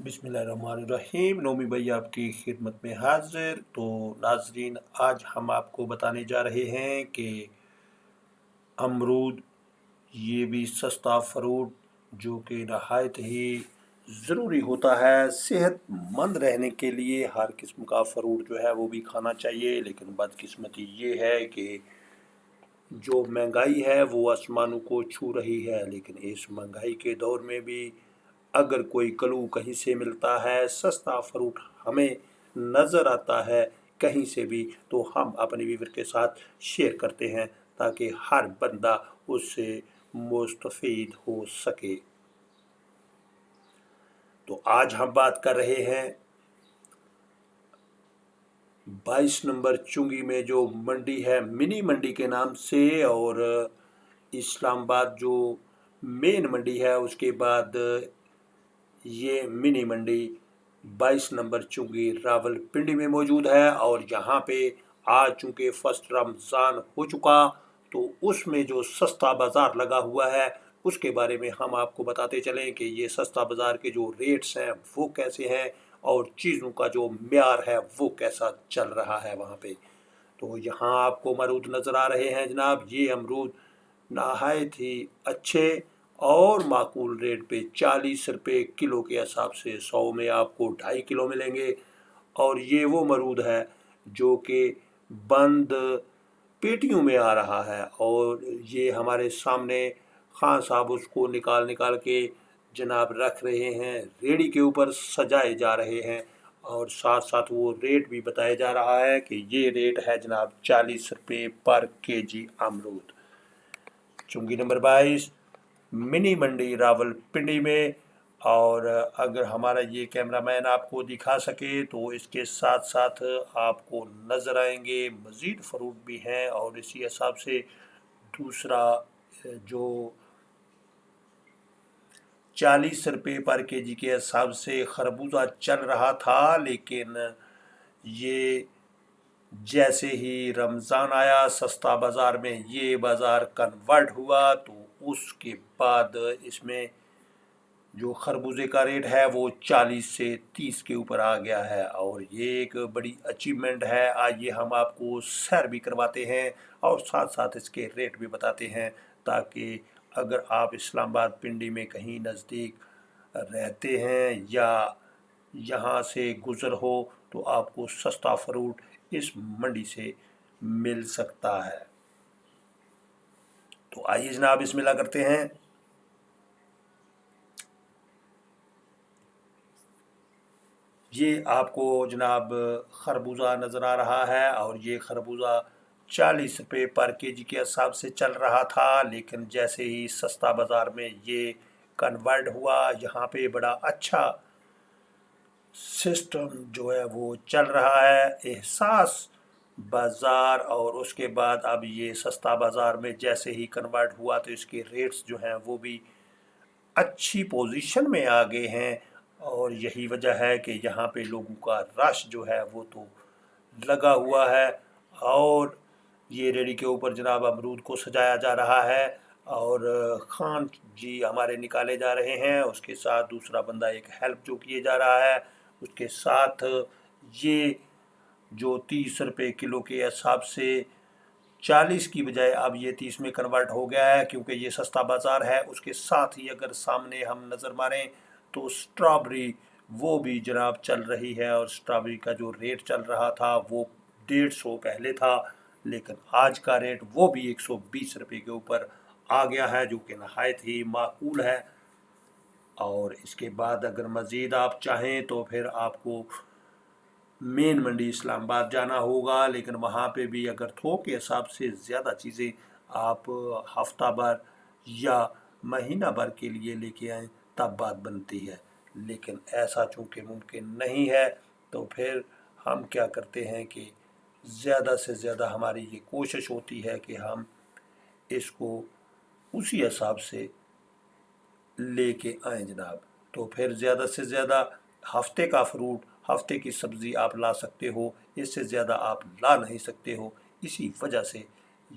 बिस्मिल्लाहिर्रहमानिर्रहीम। नौमी भाई आपकी खिदमत में हाजिर। तो नाजरीन, आज हम आपको बताने जा रहे हैं कि अमरूद ये भी सस्ता फ्रूट जो कि नहायत ही ज़रूरी होता है सेहतमंद रहने के लिए। हर किस्म का फ्रूट जो है वो भी खाना चाहिए, लेकिन बदकिस्मती ये है कि जो महंगाई है वो आसमानों को छू रही है। लेकिन इस महंगाई के दौर में भी अगर कोई क्लू कहीं से मिलता है, सस्ता फ्रूट हमें नज़र आता है कहीं से भी, तो हम अपने व्यूवर के साथ शेयर करते हैं ताकि हर बंदा उससे मुस्तफ़ीद हो सके। तो आज हम बात कर रहे हैं 22 नंबर चुंगी में जो मंडी है, मिनी मंडी के नाम से, और इस्लामाबाद जो मेन मंडी है उसके बाद ये मिनी मंडी 22 नंबर चुंगी रावलपिंडी में मौजूद है। और यहाँ पे आज चूँकि फर्स्ट रमज़ान हो चुका, तो उसमें जो सस्ता बाज़ार लगा हुआ है उसके बारे में हम आपको बताते चलें कि ये सस्ता बाज़ार के जो रेट्स हैं वो कैसे हैं और चीज़ों का जो म्यार है वो कैसा चल रहा है वहाँ पे। तो यहाँ आपको अमरूद नज़र आ रहे हैं जनाब। ये अमरूद नहायत ही अच्छे और माकूल रेट पे 40 रुपये किलो के हिसाब से 100 में आपको 2.5 किलो मिलेंगे। और ये वो अमरूद है जो कि बंद पेटियों में आ रहा है, और ये हमारे सामने खान साहब उसको निकाल निकाल के जनाब रख रहे हैं, रेडी के ऊपर सजाए जा रहे हैं। और साथ साथ वो रेट भी बताया जा रहा है कि ये रेट है जनाब 40 रुपये पर केजी अमरूद। चुंगी नंबर 22 मिनी मंडी रावलपिंडी में। और अगर हमारा ये कैमरामैन आपको दिखा सके तो इसके साथ साथ आपको नज़र आएंगे मज़ीद फ्रूट भी हैं। और इसी हिसाब से दूसरा जो 40 रुपये पर केजी के हिसाब से खरबूजा चल रहा था, लेकिन ये जैसे ही रमज़ान आया सस्ता बाज़ार में ये बाज़ार कन्वर्ट हुआ, तो उसके बाद इसमें जो खरबूजे का रेट है वो 40 से 30 के ऊपर आ गया है। और ये एक बड़ी अचीवमेंट है। आइए हम आपको सैर भी करवाते हैं और साथ साथ इसके रेट भी बताते हैं, ताकि अगर आप इस्लामाबाद पिंडी में कहीं नज़दीक रहते हैं या यहाँ से गुज़र हो तो आपको सस्ता फ्रूट इस मंडी से मिल सकता है। तो आइए जनाब बिस्मिल्लाह करते हैं। ये आपको जनाब खरबूजा नज़र आ रहा है, और ये खरबूजा 40 रुपये पर केजी के हिसाब से चल रहा था, लेकिन जैसे ही सस्ता बाज़ार में ये कन्वर्ट हुआ, यहाँ पे बड़ा अच्छा सिस्टम जो है वो चल रहा है, एहसास बाज़ार। और उसके बाद अब ये सस्ता बाज़ार में जैसे ही कन्वर्ट हुआ तो इसके रेट्स जो हैं वो भी अच्छी पोजीशन में आ गए हैं। और यही वजह है कि यहाँ पे लोगों का रश जो है वो तो लगा हुआ है। और ये रेडी के ऊपर जनाब अमरूद को सजाया जा रहा है, और खान जी हमारे निकाले जा रहे हैं, उसके साथ दूसरा बंदा एक हेल्प जो किए जा रहा है। उसके साथ ये जो 30 रुपये किलो के हिसाब से 40 की बजाय अब ये 30 में कन्वर्ट हो गया है, क्योंकि ये सस्ता बाज़ार है। उसके साथ ही अगर सामने हम नज़र मारें तो स्ट्रॉबेरी वो भी जनाब चल रही है, और स्ट्रॉबेरी का जो रेट चल रहा था वो 150 पहले था, लेकिन आज का रेट वो भी 120 रुपये के ऊपर आ गया है, जो कि नहायत ही माकूल है। और इसके बाद अगर मज़ीद आप चाहें तो फिर आपको मेन मंडी इस्लामाबाद जाना होगा, लेकिन वहाँ पे भी अगर थोक के हिसाब से ज़्यादा चीज़ें आप हफ्ता भर या महीना भर के लिए लेके आएँ तब बात बनती है। लेकिन ऐसा चूँकि मुमकिन नहीं है, तो फिर हम क्या करते हैं कि ज़्यादा से ज़्यादा हमारी ये कोशिश होती है कि हम इसको उसी हिसाब से लेके आएँ जनाब। तो फिर ज़्यादा से ज़्यादा हफ्ते का फ्रूट, हफ्ते की सब्ज़ी आप ला सकते हो, इससे ज़्यादा आप ला नहीं सकते हो। इसी वजह से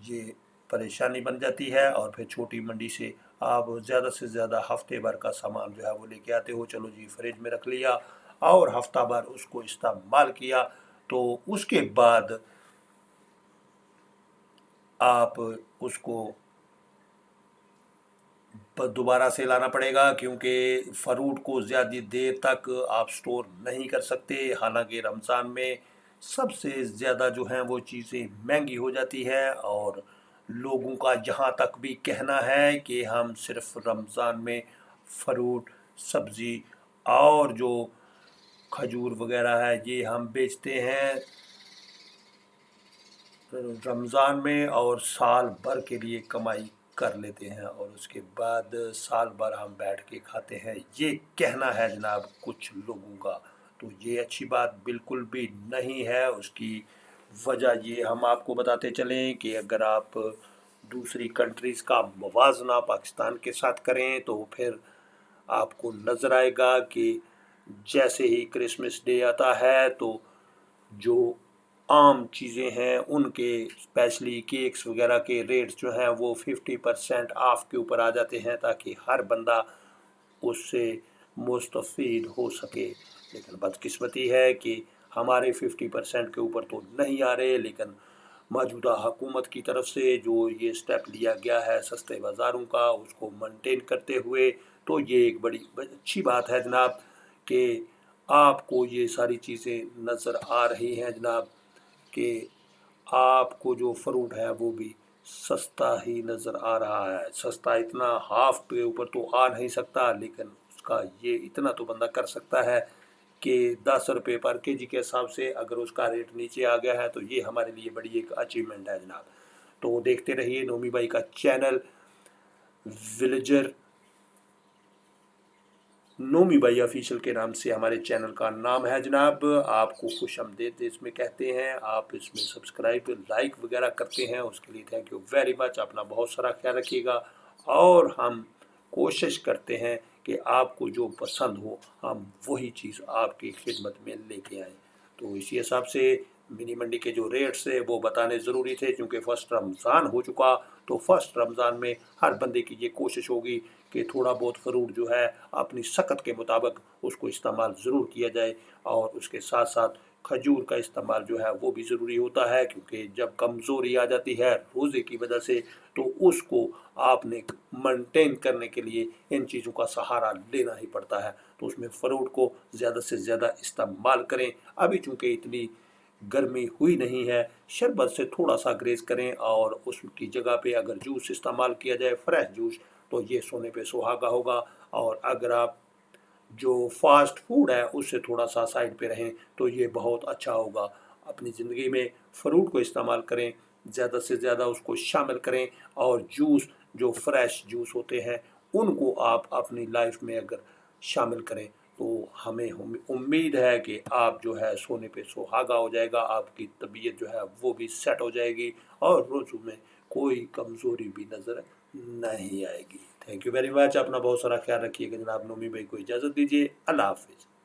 ये परेशानी बन जाती है, और फिर छोटी मंडी से आप ज़्यादा से ज़्यादा हफ्ते भर का सामान जो है वो लेके आते हो, चलो जी फ्रिज में रख लिया और हफ्ता भर उसको इस्तेमाल किया, तो उसके बाद आप उसको दोबारा से लाना पड़ेगा, क्योंकि फ्रूट को ज़्यादा देर तक आप स्टोर नहीं कर सकते। हालांकि रमज़ान में सबसे ज़्यादा जो हैं वो चीज़ें महंगी हो जाती है, और लोगों का जहाँ तक भी कहना है कि हम सिर्फ रमज़ान में फ्रूट, सब्ज़ी और जो खजूर वगैरह है ये हम बेचते हैं रमज़ान में, और साल भर के लिए कमाई कर लेते हैं और उसके बाद साल भर हम बैठ के खाते हैं, ये कहना है जनाब कुछ लोगों का। तो ये अच्छी बात बिल्कुल भी नहीं है। उसकी वजह ये हम आपको बताते चलें कि अगर आप दूसरी कंट्रीज़ का मुवाजना पाकिस्तान के साथ करें तो फिर आपको नज़र आएगा कि जैसे ही क्रिसमस डे आता है तो जो आम चीज़ें हैं उनके स्पेशली केक्स वगैरह के रेट्स जो हैं वो 50% ऑफ के ऊपर आ जाते हैं, ताकि हर बंदा उससे मुस्तफ़ीद हो सके। लेकिन बदकिस्मती है कि हमारे 50% के ऊपर तो नहीं आ रहे, लेकिन मौजूदा हुकूमत की तरफ से जो ये स्टेप लिया गया है सस्ते बाज़ारों का, उसको मेंटेन करते हुए, तो ये एक बड़ी अच्छी बात है जनाब कि आपको ये सारी चीज़ें नज़र आ रही हैं जनाब, कि आपको जो फ्रूट है वो भी सस्ता ही नज़र आ रहा है। सस्ता इतना हाफ के ऊपर तो आ नहीं सकता, लेकिन उसका ये इतना तो बंदा कर सकता है कि 10 रुपये पर केजी के हिसाब से अगर उसका रेट नीचे आ गया है तो ये हमारे लिए बड़ी एक अचीवमेंट है जनाब। तो देखते रहिए नोमी भाई का चैनल विलेजर नोमी भाई ऑफिशियल के नाम से हमारे चैनल का नाम है जनाब। आपको खुशामदीद इसमें कहते हैं, आप इसमें सब्सक्राइब लाइक वगैरह करते हैं, उसके लिए थैंक यू वेरी मच। अपना बहुत सारा ख्याल रखिएगा, और हम कोशिश करते हैं कि आपको जो पसंद हो हम वही चीज़ आपकी खिदमत में लेके आएँ। तो इसी हिसाब से मिनी मंडी के जो रेट्स है वो बताने ज़रूरी थे, क्योंकि फ़र्स्ट रमज़ान हो चुका, तो फर्स्ट रमज़ान में हर बंदे की ये कोशिश होगी कि थोड़ा बहुत फ्रूट जो है अपनी सकत के मुताबिक उसको इस्तेमाल ज़रूर किया जाए, और उसके साथ साथ खजूर का इस्तेमाल जो है वो भी ज़रूरी होता है, क्योंकि जब कमज़ोरी आ जाती है रोज़े की वजह से तो उसको आपने मेंटेन करने के लिए इन चीज़ों का सहारा लेना ही पड़ता है। तो उसमें फ्रूट को ज़्यादा से ज़्यादा इस्तेमाल करें। अभी चूँकि इतनी गर्मी हुई नहीं है, शरबत से थोड़ा सा ग्रेज करें, और उसकी जगह पे अगर जूस इस्तेमाल किया जाए फ्रेश जूस, तो ये सोने पे सुहागा होगा। और अगर आप जो फास्ट फूड है उससे थोड़ा सा साइड पे रहें तो ये बहुत अच्छा होगा। अपनी ज़िंदगी में फ्रूट को इस्तेमाल करें, ज़्यादा से ज़्यादा उसको शामिल करें, और जूस जो फ्रेश जूस होते हैं उनको आप अपनी लाइफ में अगर शामिल करें तो हमें उम्मीद है कि आप जो है सोने पे सुहागा हो जाएगा, आपकी तबीयत जो है वो भी सेट हो जाएगी, और रोज़ों में कोई कमज़ोरी भी नज़र नहीं आएगी। Thank you very much. अपना बहुत सारा ख्याल रखिएगा जनाब। नोमी भाई को इजाज़त दीजिए। अल्लाह हाफिज़।